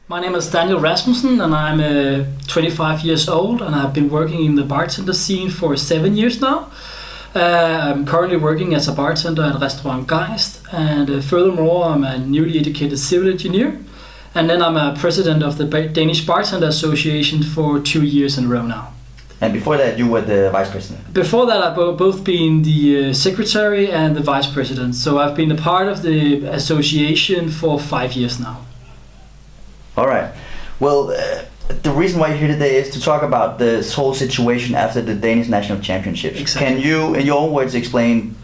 My name is Daniel Rasmussen, and I'm 25 years old, and I've been working in the bartender scene for 7 years now. I'm currently working as a bartender at Restaurant Geist, and furthermore, I'm a newly educated civil engineer. And then I'm a president of the Danish Bartender Association for 2 years in a row now. And before that, you were the vice president? Before that, I've both been the secretary and the vice president. So I've been a part of the association for 5 years now. All right. Well, the reason why you're here today is to talk about this whole situation after the Danish national championships. Exactly. Can you, in your own words, explain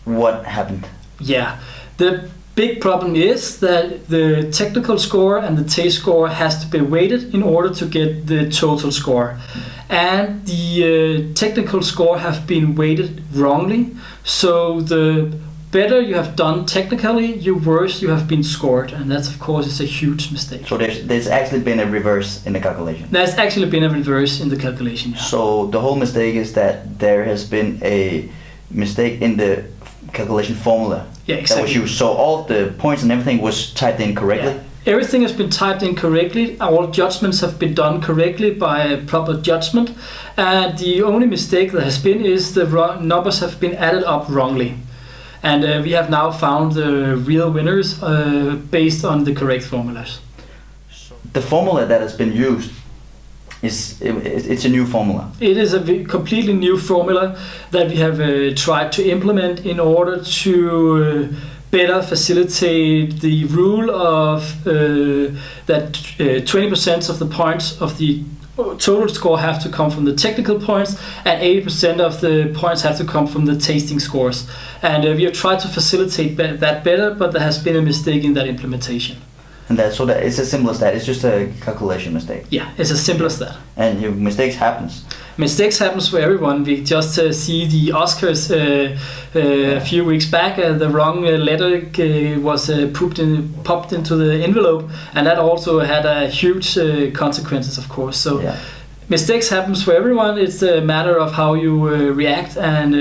what happened? Yeah. The big problem is that the technical score and the taste score has to be weighted in order to get the total score. And the technical score have been weighted wrongly. So the better you have done technically, the worse you have been scored. And that's, of course, is a huge mistake. So there's actually been a reverse in the calculation? There's actually been a reverse in the calculation, yeah. So the whole mistake is that there has been a mistake in the calculation formula. Yeah, exactly. That was used. So all the points and everything was typed in correctly? Yeah. Everything has been typed in correctly. All judgments have been done correctly by proper judgment. And the only mistake that has been is the numbers have been added up wrongly. And we have now found the real winners based on the correct formulas. The formula that has been used, it's a new formula. It is a completely new formula that we have tried to implement in order to better facilitate the rule of that 20% of the points of the total score have to come from the technical points, and 80% of the points have to come from the tasting scores. And we have tried to facilitate that better, but there has been a mistake in that implementation. And so that it's as simple as that. It's just a calculation mistake. Yeah, it's as simple as that. And mistakes happens. Mistakes happens for everyone. We just see the Oscars a few weeks back. The wrong letter was popped into the envelope, and that also had a huge consequences, of course. So yeah. Mistakes happens for everyone. It's a matter of how you react and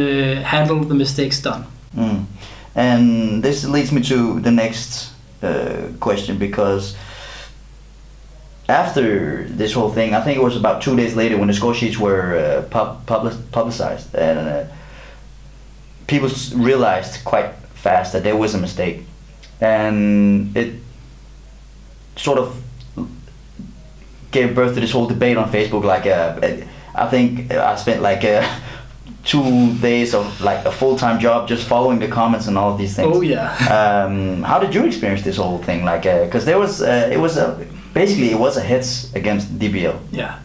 handle the mistakes done. And this leads me to the next question, because after this whole thing, I think it was about 2 days later when the score sheets were publicized, and people realized quite fast that there was a mistake, and it sort of gave birth to this whole debate on Facebook. Like I think I spent like 2 days of like a full-time job just following the comments and all of these things. Oh yeah. How did you experience this whole thing? Like, because there was basically it was a hits against DBL. Yeah.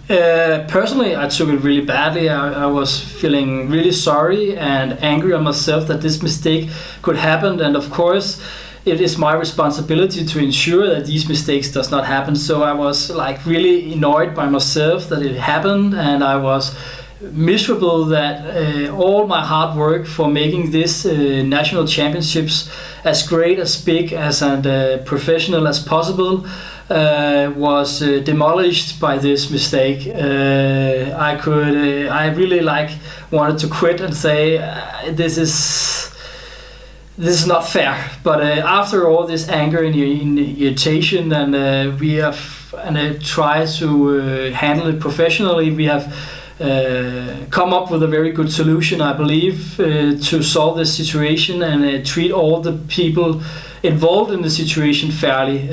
Personally, I took it really badly. I was feeling really sorry and angry on myself that this mistake could happen, and of course it is my responsibility to ensure that these mistakes does not happen. So I was like really annoyed by myself that it happened, and I was miserable that all my hard work for making this national championships as great, as big, as and professional as possible was demolished by this mistake. I really wanted to quit and say this is not fair. But after all this anger and irritation, and we have tried to handle it professionally, we have come up with a very good solution, I believe, to solve this situation and treat all the people involved in the situation fairly.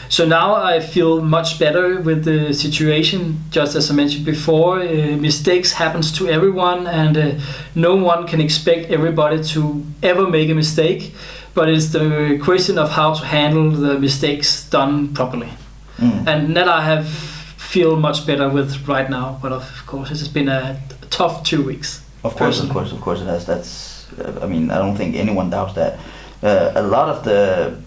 So now I feel much better with the situation. Just as I mentioned before, mistakes happens to everyone, and no one can expect everybody to ever make a mistake, but it's the question of how to handle the mistakes done properly. And that I feel much better with right now, but of course it has been a tough 2 weeks. Of course it has. That's I mean, I don't think anyone doubts that. A lot of the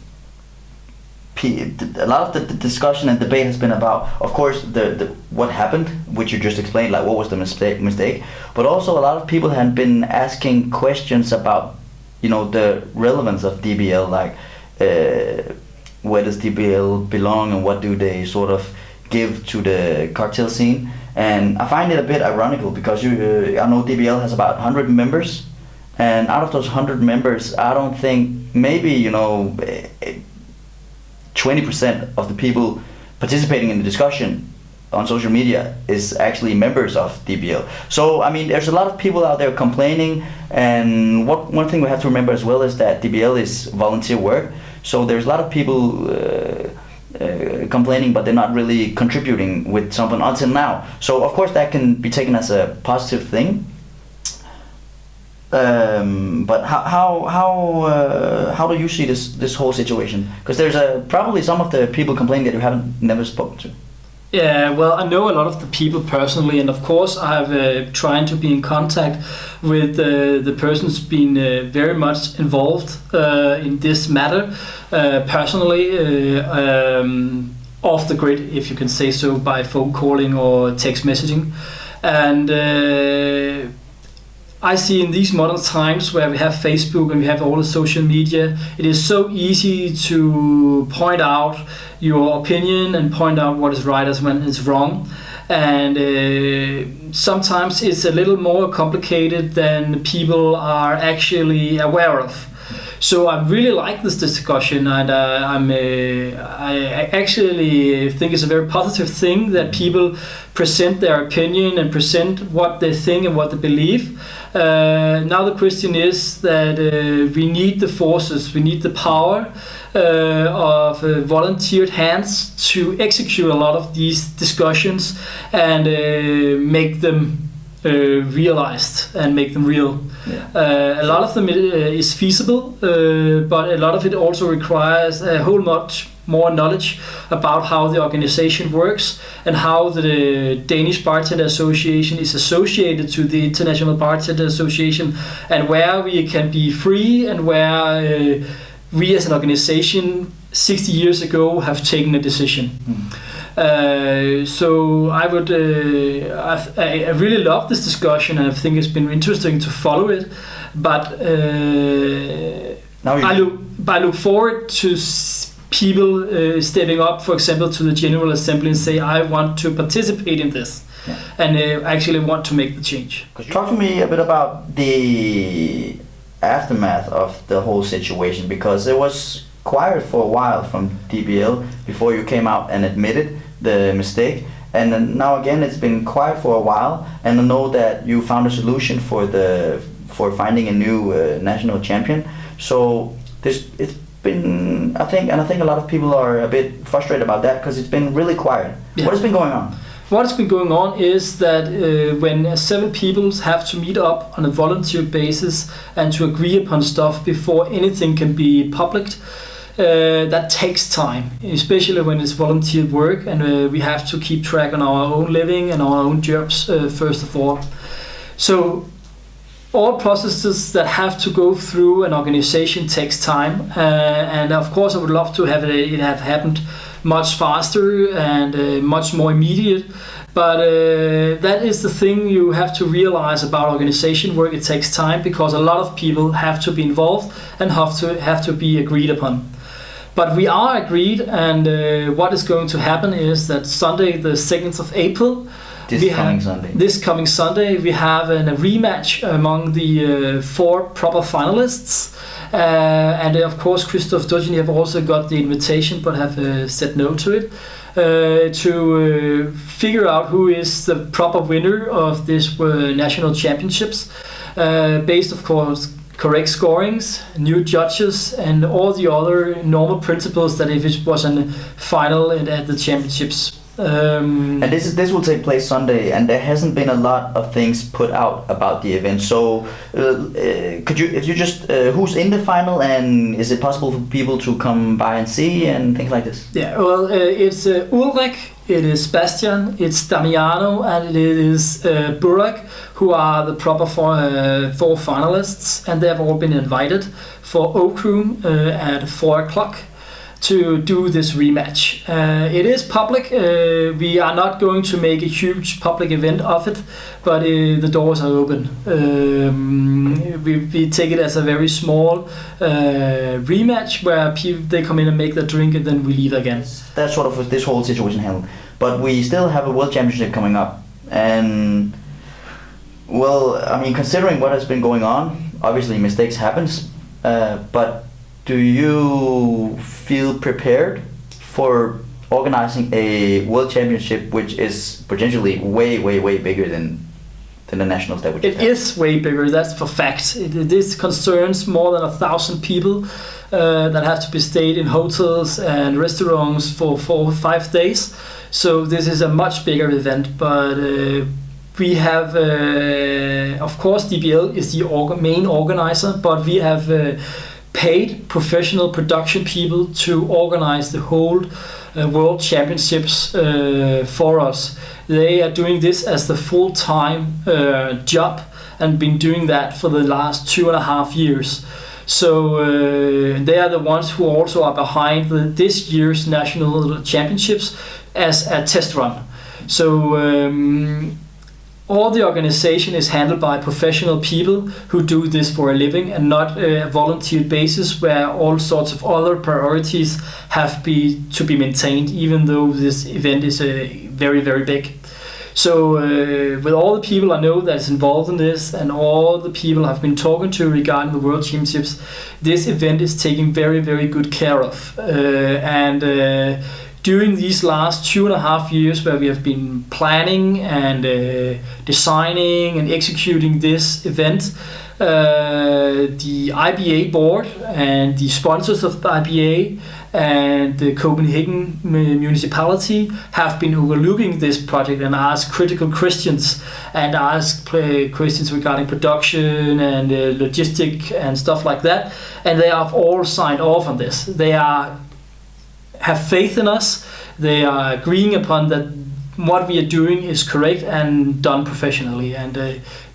discussion and debate has been about, of course, the what happened, which you just explained, like what was the mistake, but also a lot of people have been asking questions about, the relevance of DBL, like where does DBL belong and what do they sort of give to the cocktail scene. And I find it a bit ironical because I know DBL has about 100 members, and out of those 100 members, I don't think maybe 20 20% of the people participating in the discussion on social media is actually members of DBL. So I mean, there's a lot of people out there complaining, and one thing we have to remember as well is that DBL is volunteer work. So there's a lot of people complaining, but they're not really contributing with something until now. So of course that can be taken as a positive thing. But how do you see this whole situation? Because there's probably some of the people complaining that you haven't never spoken to. Yeah, well, I know a lot of the people personally, and of course I've tried to be in contact with the persons being very much involved in this matter personally, off the grid, if you can say so, by phone calling or text messaging. And I see in these modern times where we have Facebook and we have all the social media, it is so easy to point out your opinion and point out what is right as when it's wrong. And sometimes it's a little more complicated than people are actually aware of. So I really like this discussion, and I actually think it's a very positive thing that people present their opinion and present what they think and what they believe. Now the question is that we need the forces, we need the power of volunteered hands to execute a lot of these discussions and make them realized and make them real. Yeah. A lot of them is feasible, but a lot of it also requires a whole much more knowledge about how the organization works and how the Danish Bartender Association is associated to the International Bartender Association, and where we can be free and where we as an organization 60 years ago have taken a decision. So I would, I really love this discussion, and I think it's been interesting to follow it. But I look forward to people stepping up, for example, to the General Assembly and say, I want to participate in this, and actually want to make the change. Talk to me a bit about the aftermath of the whole situation, because it was quiet for a while from DBL before you came out and admitted the mistake, and then now again it's been quiet for a while, and I know that you found a solution for finding a new national champion. So it's been, I think a lot of people are a bit frustrated about that, because it's been really quiet. Yeah. What has been going on? What has been going on is that when 7 people have to meet up on a volunteer basis and to agree upon stuff before anything can be published, that takes time, especially when it's volunteer work, and we have to keep track on our own living and our own jobs first of all. So all processes that have to go through an organization takes time, and of course I would love to have it have happened much faster and much more immediate. But that is the thing you have to realize about organization work. It takes time because a lot of people have to be involved and have to be agreed upon. But we are agreed, and what is going to happen is that Sunday, the 2nd of April, this coming Sunday, we have a rematch among the 4 proper finalists. And of course, Christoph Dodgen have also got the invitation, but have said no to it, to figure out who is the proper winner of this national championships, based, of course, correct scorings, new judges, and all the other normal principles that if it was a final at the championships. And this will take place Sunday, and there hasn't been a lot of things put out about the event. So could you, if you just who's in the final, and is it possible for people to come by and see and things like this? Yeah, well, it's Ulrich, it is Bastian, it's Damiano, and it is Burak, who are the proper 4 finalists, and they have all been invited for Oak Room at 4 o'clock. To do this rematch. It is public. We are not going to make a huge public event of it, but the doors are open. We take it as a very small rematch where they come in and make their drink, and then we leave again. That's sort of this whole situation handled. But we still have a World Championship coming up, and well, I mean, considering what has been going on, obviously mistakes happens, but do you feel prepared for organizing a world championship, which is potentially way bigger than the nationals that we just It had? is way bigger, that's for fact. This concerns more than 1,000 people that have to be stayed in hotels and restaurants for 4 or 5 days. So this is a much bigger event, but we have, of course, DBL is the main organizer, but we have paid professional production people to organize the whole World Championships for us. They are doing this as the full-time job and been doing that for the last 2.5 years. So they are the ones who also are behind this year's national championships as a test run. So all the organization is handled by professional people who do this for a living and not a volunteer basis where all sorts of other priorities have to be maintained, even though this event is very big. So with all the people I know that's involved in this and all the people I've been talking to regarding the World Championships, this event is taken very good care of. During these last 2.5 years where we have been planning and designing and executing this event, the IBA board and the sponsors of the IBA and the Copenhagen municipality have been overlooking this project and asked critical questions and asked questions regarding production and logistic and stuff like that, and they have all signed off on this. They have faith in us. They are agreeing upon that what we are doing is correct and done professionally, and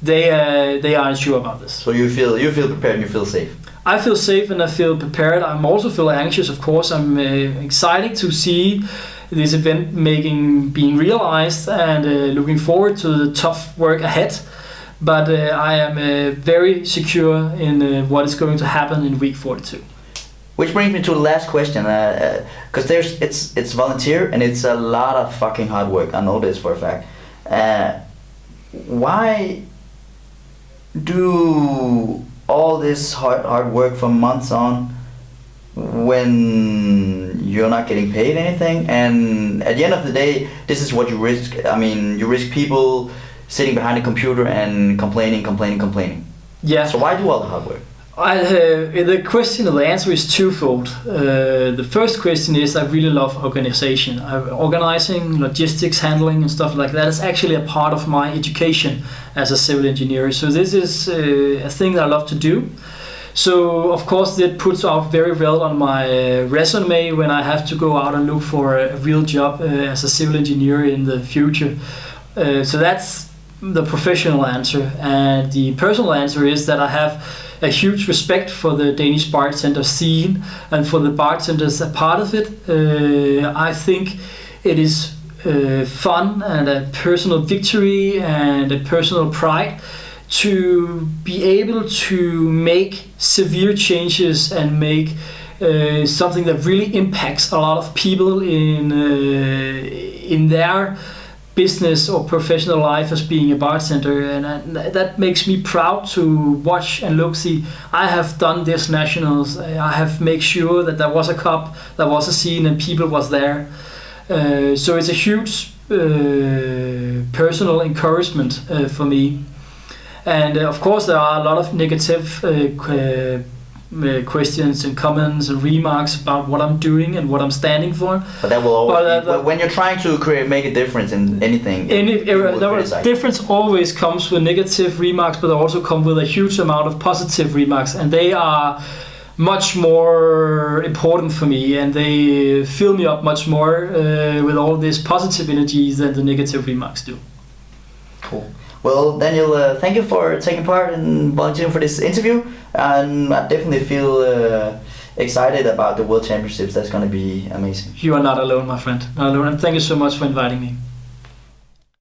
they are sure about this. So you feel prepared and you feel safe? I feel safe and I feel prepared. I'm also feel anxious, of course. I'm excited to see this event being realized and looking forward to the tough work ahead. But I am very secure in what is going to happen in week 42. Which brings me to the last question, because it's volunteer and it's a lot of fucking hard work. I know this for a fact. Why do all this hard work for months on when you're not getting paid anything? And at the end of the day, this is what you risk. I mean, you risk people sitting behind a computer and complaining. Yeah. So why do all the hard work? The answer is twofold. The first question is I really love organization. Organizing, logistics, handling and stuff like that is actually a part of my education as a civil engineer. So this is a thing that I love to do. So of course that puts out very well on my resume when I have to go out and look for a real job as a civil engineer in the future. So that's the professional answer. And the personal answer is that I have a huge respect for the Danish bartender scene and for the bartenders a part of it. I think it is fun and a personal victory and a personal pride to be able to make severe changes and make something that really impacts a lot of people in their business or professional life as being a bartender, and that makes me proud to watch and look, see, I have done this nationals, I have made sure that there was a cup, there was a scene and people was there. So it's a huge personal encouragement for me. And of course there are a lot of negative questions and comments and remarks about what I'm doing and what I'm standing for. But that will always when you're trying to make a difference in anything. Difference always comes with negative remarks, but they also come with a huge amount of positive remarks, and they are much more important for me, and they fill me up much more with all this positive energy than the negative remarks do. Cool. Well, Daniel, thank you for taking part and volunteering for this interview. And I definitely feel excited about the World Championships. That's going to be amazing. You are not alone, my friend. Not alone. And thank you so much for inviting me.